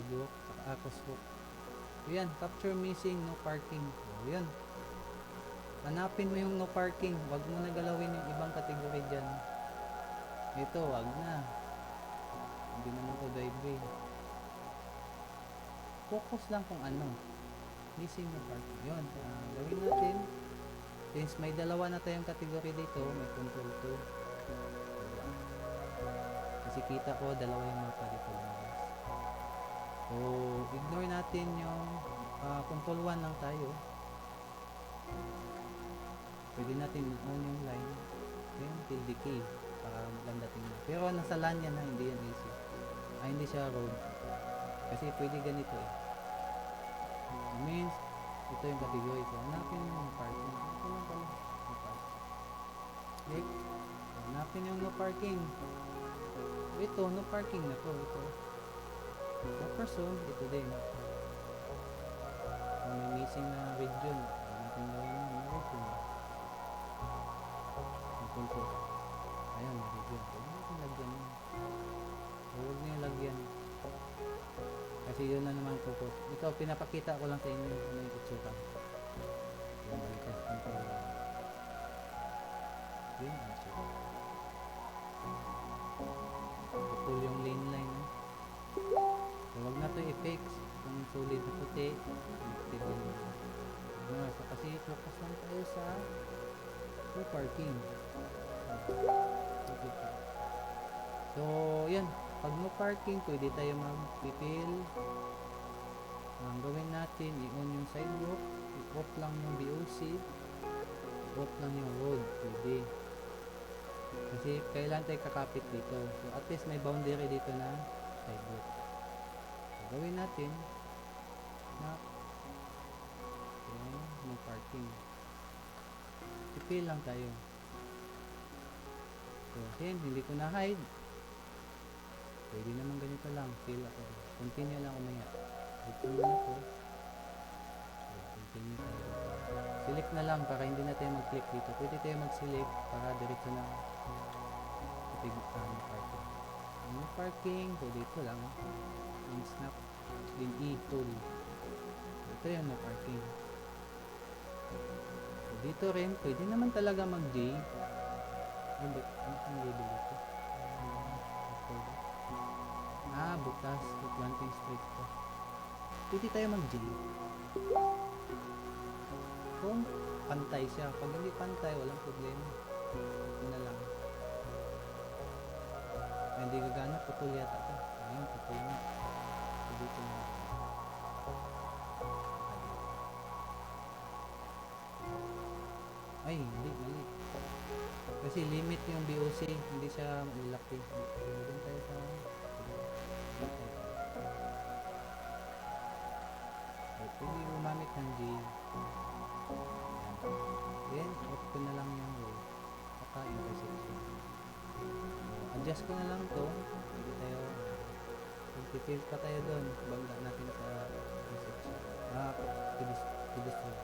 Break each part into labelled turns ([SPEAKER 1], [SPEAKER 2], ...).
[SPEAKER 1] sidewalk, saka crosswalk. Yan, capture missing, no parking. So, yan. Hanapin mo yung no parking. Wag mo na galawin yung ibang kategory dyan. Ito, wag na. Hindi naman to driveway. Focus lang kung ano. Missing no parking. Yun. Gawin natin. Since may dalawa na tayong kategory dito, may control 2. Kasi kita ko, dalawa yung mapa dito lumabas. So, ignore natin yung control 1 lang tayo. Pwede natin on yung line. Then, tilde key para maganda tingnan. Pero nasa LAN yan, hindi yan AC. Hindi siya road. Kasi pwede ganito eh. It means, ito yung category ko. Hanapin yung parking. Ito lang pala. No parking. Click. Hanapin yung no parking. Ito, no parking na to. Ito. No person, ito din. So, may missing na region. Natin gawin yun. May region. Punto. Ayan, may region. Huwag natin lagyan yun. Huwag niyo lagyan. Kasi yun na naman ko. Ito, pinapakita ko lang sa inyo ano yung itsura. Yung balikas control. Yun ang itsura. Putol yung lane line. So, huwag na ito i-fix. Kung solid na puti, active yun. So, kasi focus lang tayo sa parking. So, yan. Pag no parking, pwede tayo mag-pipil. Ang gawin natin, i-on yung sidewalk, i-off lang yung BOC, i-off lang yung road. Pwede. Kasi kailan tayo kakapit dito. So, at least may boundary dito na sidewalk. So, gawin natin na no parking. Pipil lang tayo. So, then, hindi ko na hide. Pwede naman ganito lang. Fill ako. Continue lang umaya. Ito muna po. So, continue tayo. Select na lang para hindi na tayo mag-click dito. Pwede tayo mag-select para diretso na parking. Yung parking, pwede ito lang. Yung snap. Then E-tool. Ito yung no parking. So, dito rin, pwede naman talaga mag-J. Ano ang label dito? Bukas. Planting street ko. Pwede tayo mag-J. Kung pantay siya. Pag hindi pantay, walang problema. Ito na lang. Hindi gagana, putol yata ito. Ayun, putol na. So, dito na. Ay, hindi, mali. Kasi limit yung BOC, hindi siya malaki. Doon tayo sa pwede gumamit ng J. Then, off ko na lang yung row. Saka intersection. So, adjust ko na lang to. Pwede tayo, pag-fill pa tayo doon, bangga natin sa intersection. Pedestrian.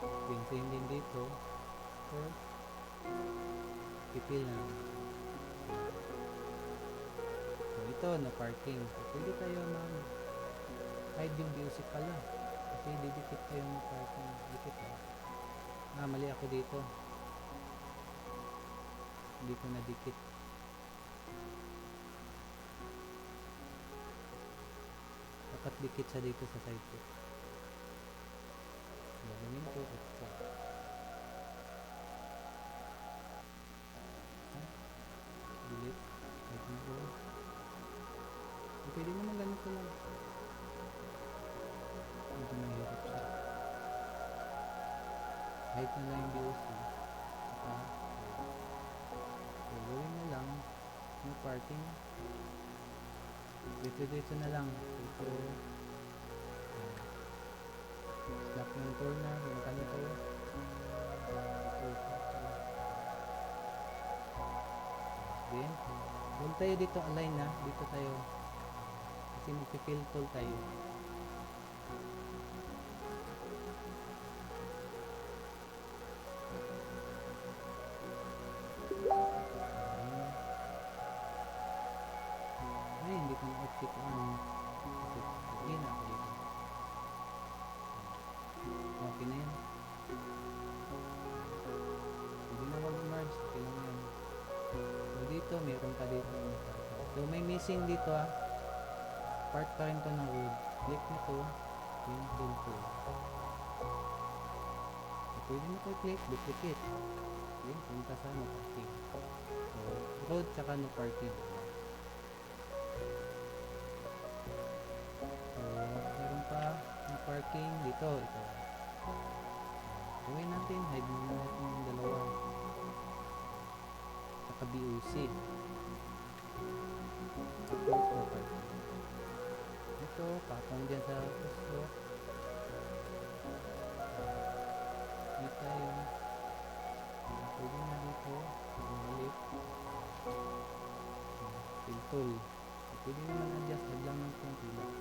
[SPEAKER 1] Then, same din dito. Or, pipil na lang. So, ito, no parking. So, pwede tayo hide yung music pala. Kasi didikit tayo no parking. Dikit mali ako dito. Hindi ko nadikit. Dapat dikit sa dito sa side ko. Gagawin ko. Delete. Pwede naman ganito lang. Medyo mahirap siya. Kahit na lang yung BOC. So, gawin na lang. No parking. Dito na lang. Dito. Slap ng corner. Yung kanito. Then, doon tayo dito align na. Dito tayo. Kasi mag-fill tool tayo. punta dito ng parking. So may missing dito part pa rin to ng road. Click nito, yung tool tool. So, pwede mo ito i-click, duplicate. Okay, punta sa no parking. So road tsaka no parking. So meron pa no parking dito, ito. Gawin natin, hide muna natin yung dalawa. Saka BOC. Tapos no parking. Ito, patong dyan sa puso. Dito yung pwede na dito. Bumalik. Fill tool. Pwede naman adjust. Add lang ng konti lang.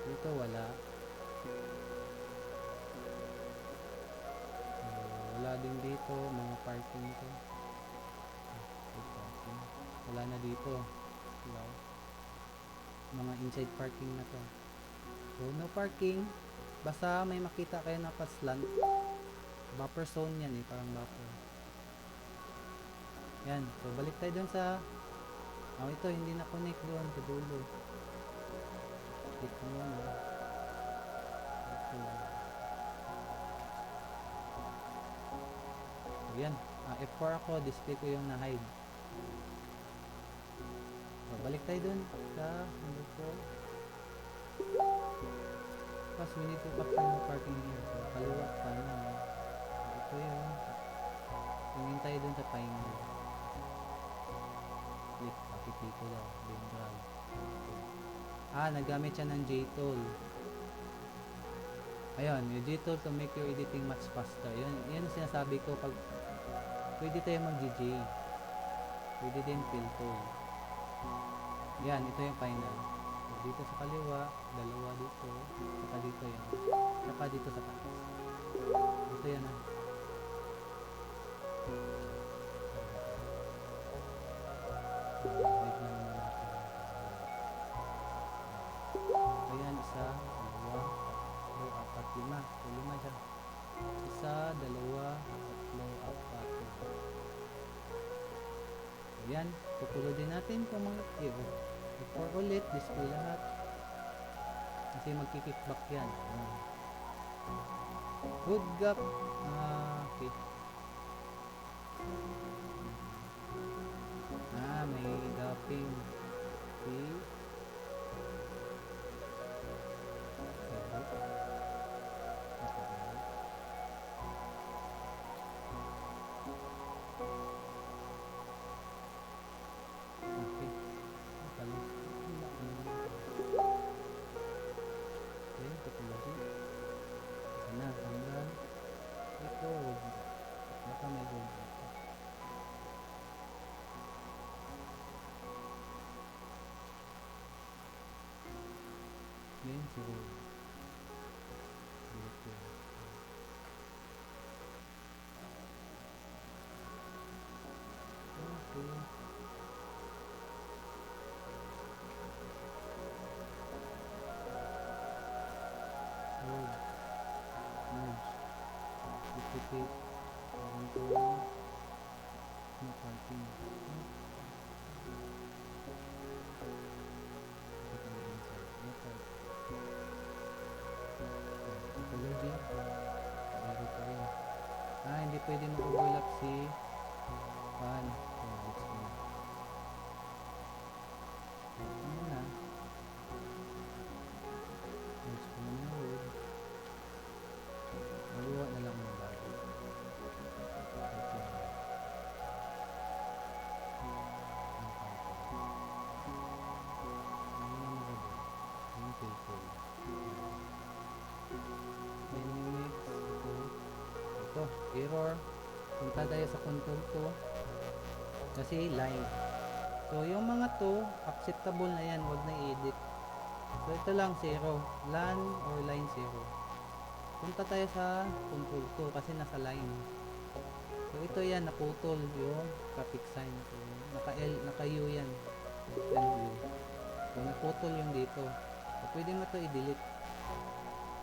[SPEAKER 1] Dito wala. Wala din dito. Mga parking to. Wala na dito. Wala. Mga inside parking na to. So no parking. Basta may makita kayo na paslant. Buffer zone yan parang buffer. Yan. So balik tayo dun sa ito hindi na connect doon sa dulo. Click mo muna. Ito. So yan. F4 ako. Display ko yung na-hide. So balik tayo dun sa number 4. Plus we need to capture the parking here. So kaliwa pa na. So ito yun. Tingin tayo dun sa pioneer. Click. Pakipili ko daw. Then drag. Nagamit siya ng JTool. Ayun. Yung JTool to make your editing much faster. Yan sinasabi ko pag pwede tayo mag-GJ. Pwede din fill tool. Yan. Ito yung final. Dito sa kaliwa, dalawa dito, saka dito yan, saka dito sa taas. Ito yan wait lang muna natin. Ayan, isa, dalawa, tatlo, apat, lima. So, lima dyan. Isa, dalawa, tatlo, apat. Ayan, tutulo din natin kung mga before ulit, display lahat kasi magkikickback yan. Good gap. Okay. May gapping. Okay. Hindi pwede mag-overlap si pan. Maluwa na lang ng bago. Error. Punta tayo sa control to kasi line. So yung mga to acceptable na yan, wag na i-edit. So ito lang 0, LAN or line 0. Punta tayo sa control to kasi nasa line. So ito yan, naputol yung traffic sign. So naka-U yan. So naputol yung dito. So pwede mo to i-delete.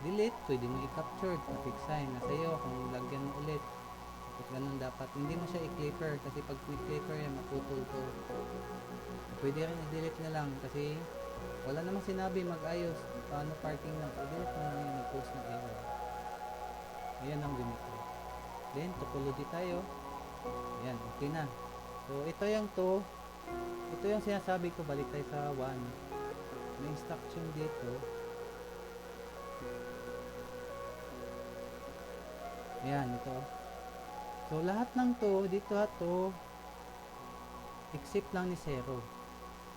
[SPEAKER 1] Delete, pwede mo i-capture traffic sign. Nasa iyo kung lagyan mo ulit. Ganun dapat. dapat hindi mo siya i-clipper kasi pag clipper yan maputol to. Pwede rin i-delete na lang kasi wala namang sinabi mag-ayos paano parking lang, i-delete mo lang yung nag-post ng error. Ayan ang limit ko. Then topology tayo. Ayan, okay na. So ito yung ito yung sinasabi ko, balik tayo sa 1. May instruction dito. Ayan, ito. So lahat ng dito except lang ni 0.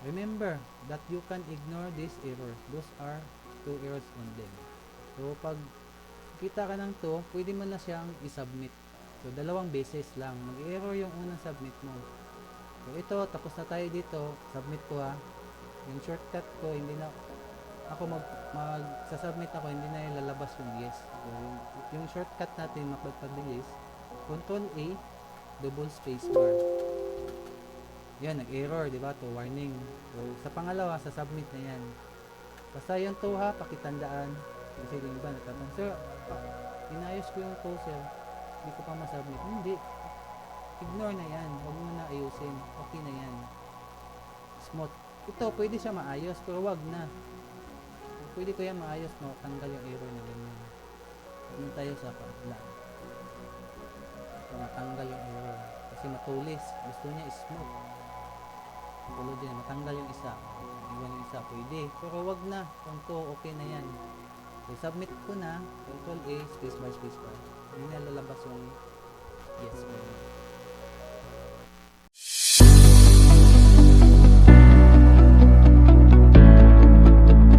[SPEAKER 1] Remember that you can ignore this error. Those are 2 errors only. So pag kita ka ng pwede mo na siyang i-submit. So dalawang beses lang. Mag-error yung unang submit mo. So ito, tapos na tayo dito. Submit ko ha. Yung shortcut ko, hindi na ako mag-submit ako, hindi na ilalabas yung yes. So yung shortcut natin mapagpabilis, Control A, double space bar. Yan, nag-error, di ba? To warning. So, sa pangalawa, sa submit na yan. Basta yung ha, pakitandaan. Kasi yung iba nagtatanong, sir, inayos ko yung sir. Hindi ko pa masubmit. Hindi. Ignore na yan. Huwag mo na ayusin. Okay na yan. Smooth. Ito, pwede siya maayos, pero wag na. Pwede ko yan maayos, no? Tanggal yung error na ganyan. Ano tayo sa pagla. Matanggal yung error. Kasi matulis. Gusto niya smooth. Tulad din, matanggal yung isa. Iwan yung isa, pwede. Pero wag na. Kung okay na yan. So, submit ko na. Control A, spacebar. Hindi na lalabas yung yes.